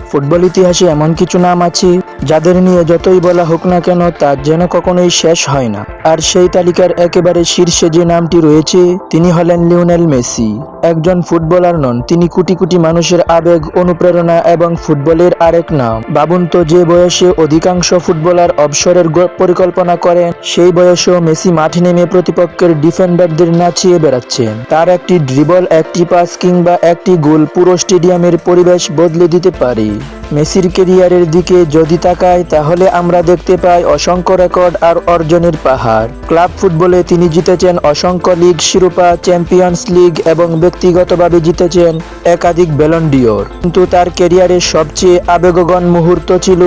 Football ইতিহাসে এমন কিছু নাম আছে যাদের নিয়ে যতই বলা হোক না কেন তা যেন কখনোই শেষ হয় না। আর সেই তালিকার একেবারে শীর্ষে যে নামটি রয়েছে তিনি হলেন লিওনেল মেসি। একজন ফুটবলার নন, তিনি কোটি কোটি মানুষের আবেগ, অনুপ্রেরণা এবং ফুটবলের আরেক নাম। ভাবুন তো, যে বয়সে অধিকাংশ ফুটবলার অবসরের পরিকল্পনা করেন সেই বয়সেও মেসি মাঠে নেমে প্রতিপক্ষের ডিফেন্ডারদের নাচিয়ে বেড়াচ্ছেন। তার একটি ড্রিবল, একটি পাস কিংবা একটি গোল পুরো স্টেডিয়ামের পরিবেশ বদলে দিতে পারে। মেসির ক্যারিয়ারের দিকে যদি তাকাই তাহলে আমরা দেখতে পাই অসংখ্য রেকর্ড আর অর্জনের পাহাড়। ক্লাব ফুটবলে তিনি জিতেছেন অসংখ্য লিগ শিরোপা, চ্যাম্পিয়ন্স লিগ এবং ব্যক্তিগতভাবে জিতেছেন একাধিক ব্যালন ডিওর। কিন্তু তার ক্যারিয়ারের সবচেয়ে আবেগঘন মুহূর্ত ছিল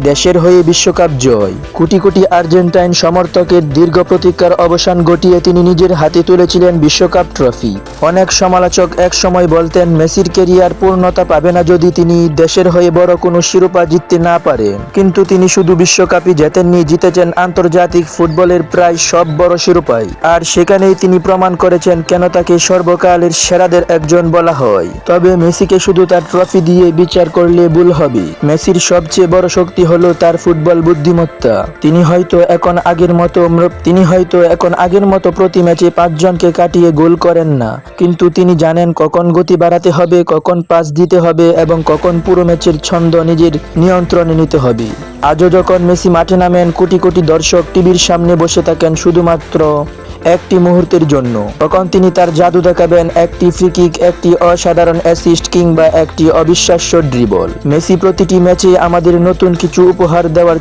দেশের হয়ে বিশ্বকাপ জয়। কোটি কোটি আর্জেন্টাইন সমর্থকের দীর্ঘ প্রতীক্ষার অবসান ঘটিয়ে তিনি নিজের হাতে তুলেছিলেন বিশ্বকাপ ট্রফি। অনেক সমালোচক এক সময় বলতেন মেসির ক্যারিয়ার পূর্ণতা পাবে না যদি তিনি দেশের হয়ে বড় কোনো শিরোপা জিততে না পারেন। কিন্তু তিনি শুধু বিশ্বকাপই জেতেননি, জিতেছেন আন্তর্জাতিক ফুটবলের প্রায় সব বড় শিরোপাই। আর সেখানেই তিনি প্রমাণ করেছেন কেন তাকে সর্বকালের সেরাদের একজন বলা হয়। তবে মেসিকে শুধু তার ট্রফি দিয়ে বিচার করলে ভুল হবে। মেসির সবচেয়ে বড় শক্তি হলো তার ফুটবল বুদ্ধিমত্তা। তিনি হয়তো এখন আগের মতো প্রতি ম্যাচে 5 জনকে কাটিয়ে গোল করেন না, কিন্তু তিনি জানেন কখন গতি বাড়াতে হবে, কখন পাস দিতে হবে এবং কখন পুরো ম্যাচের ছন্দ নিজের নিয়ন্ত্রণে নিতে হবে। আজও যখন মেসি মাঠে নামেন, কোটি কোটি দর্শক টিভির সামনে বসে থাকেন শুধুমাত্র একটি মুহূর্তের জন্য। তখন তিনি তার জাদু দেখাবেন, একটি ফ্রি কিক, একটি অসাধারণ অ্যাসিস্ট কিংবা একটি অবিশ্বাস্য ড্রিবল। মেসি প্রতিটি ম্যাচে আমাদের নতুন কিছু উপহার দেওয়ার